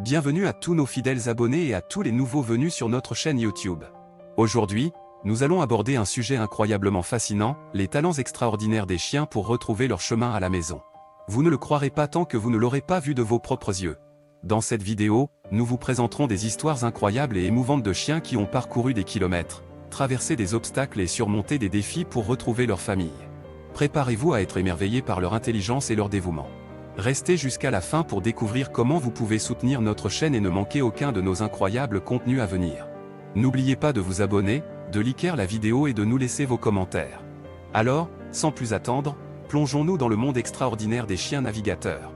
Bienvenue à tous nos fidèles abonnés et à tous les nouveaux venus sur notre chaîne YouTube. Aujourd'hui, nous allons aborder un sujet incroyablement fascinant, les talents extraordinaires des chiens pour retrouver leur chemin à la maison. Vous ne le croirez pas tant que vous ne l'aurez pas vu de vos propres yeux. Dans cette vidéo, nous vous présenterons des histoires incroyables et émouvantes de chiens qui ont parcouru des kilomètres, traversé des obstacles et surmonté des défis pour retrouver leur famille. Préparez-vous à être émerveillés par leur intelligence et leur dévouement. Restez jusqu'à la fin pour découvrir comment vous pouvez soutenir notre chaîne et ne manquer aucun de nos incroyables contenus à venir. N'oubliez pas de vous abonner, de liker la vidéo et de nous laisser vos commentaires. Alors, sans plus attendre, plongeons-nous dans le monde extraordinaire des chiens navigateurs.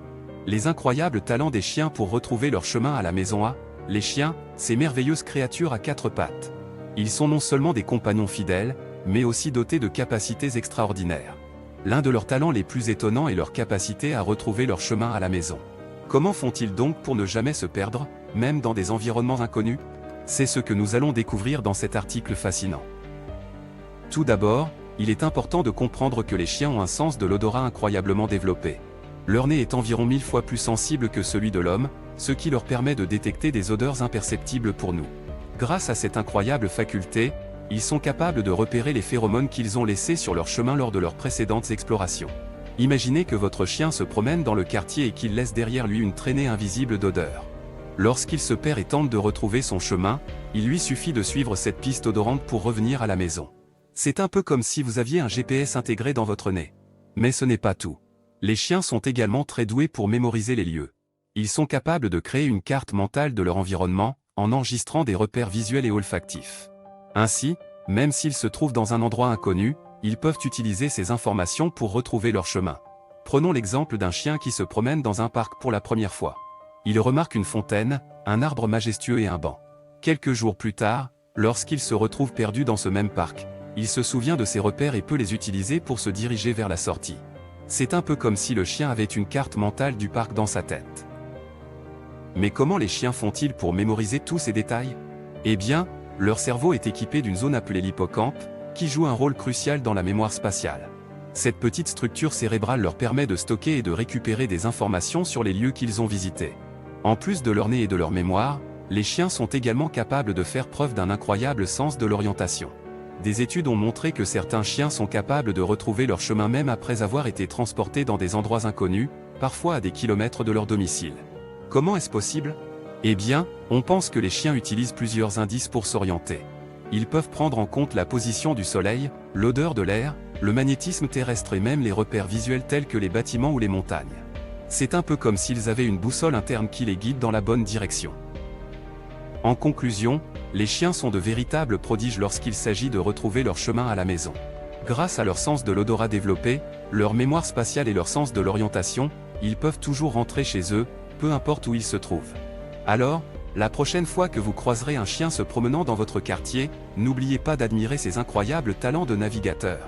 Les incroyables talents des chiens pour retrouver leur chemin à la maison. Les chiens, ces merveilleuses créatures à quatre pattes. Ils sont non seulement des compagnons fidèles, mais aussi dotés de capacités extraordinaires. L'un de leurs talents les plus étonnants est leur capacité à retrouver leur chemin à la maison. Comment font-ils donc pour ne jamais se perdre, même dans des environnements inconnus? C'est ce que nous allons découvrir dans cet article fascinant. Tout d'abord, il est important de comprendre que les chiens ont un sens de l'odorat incroyablement développé. Leur nez est environ 1000 fois plus sensible que celui de l'homme, ce qui leur permet de détecter des odeurs imperceptibles pour nous. Grâce à cette incroyable faculté, ils sont capables de repérer les phéromones qu'ils ont laissés sur leur chemin lors de leurs précédentes explorations. Imaginez que votre chien se promène dans le quartier et qu'il laisse derrière lui une traînée invisible d'odeurs. Lorsqu'il se perd et tente de retrouver son chemin, il lui suffit de suivre cette piste odorante pour revenir à la maison. C'est un peu comme si vous aviez un GPS intégré dans votre nez. Mais ce n'est pas tout. Les chiens sont également très doués pour mémoriser les lieux. Ils sont capables de créer une carte mentale de leur environnement, en enregistrant des repères visuels et olfactifs. Ainsi, même s'ils se trouvent dans un endroit inconnu, ils peuvent utiliser ces informations pour retrouver leur chemin. Prenons l'exemple d'un chien qui se promène dans un parc pour la première fois. Il remarque une fontaine, un arbre majestueux et un banc. Quelques jours plus tard, lorsqu'il se retrouve perdu dans ce même parc, il se souvient de ses repères et peut les utiliser pour se diriger vers la sortie. C'est un peu comme si le chien avait une carte mentale du parc dans sa tête. Mais comment les chiens font-ils pour mémoriser tous ces détails? Eh bien, leur cerveau est équipé d'une zone appelée l'hippocampe, qui joue un rôle crucial dans la mémoire spatiale. Cette petite structure cérébrale leur permet de stocker et de récupérer des informations sur les lieux qu'ils ont visités. En plus de leur nez et de leur mémoire, les chiens sont également capables de faire preuve d'un incroyable sens de l'orientation. Des études ont montré que certains chiens sont capables de retrouver leur chemin même après avoir été transportés dans des endroits inconnus, parfois à des kilomètres de leur domicile. Comment est-ce possible? Eh bien, on pense que les chiens utilisent plusieurs indices pour s'orienter. Ils peuvent prendre en compte la position du soleil, l'odeur de l'air, le magnétisme terrestre et même les repères visuels tels que les bâtiments ou les montagnes. C'est un peu comme s'ils avaient une boussole interne qui les guide dans la bonne direction. En conclusion, les chiens sont de véritables prodiges lorsqu'il s'agit de retrouver leur chemin à la maison. Grâce à leur sens de l'odorat développé, leur mémoire spatiale et leur sens de l'orientation, ils peuvent toujours rentrer chez eux, peu importe où ils se trouvent. Alors, la prochaine fois que vous croiserez un chien se promenant dans votre quartier, n'oubliez pas d'admirer ses incroyables talents de navigateur.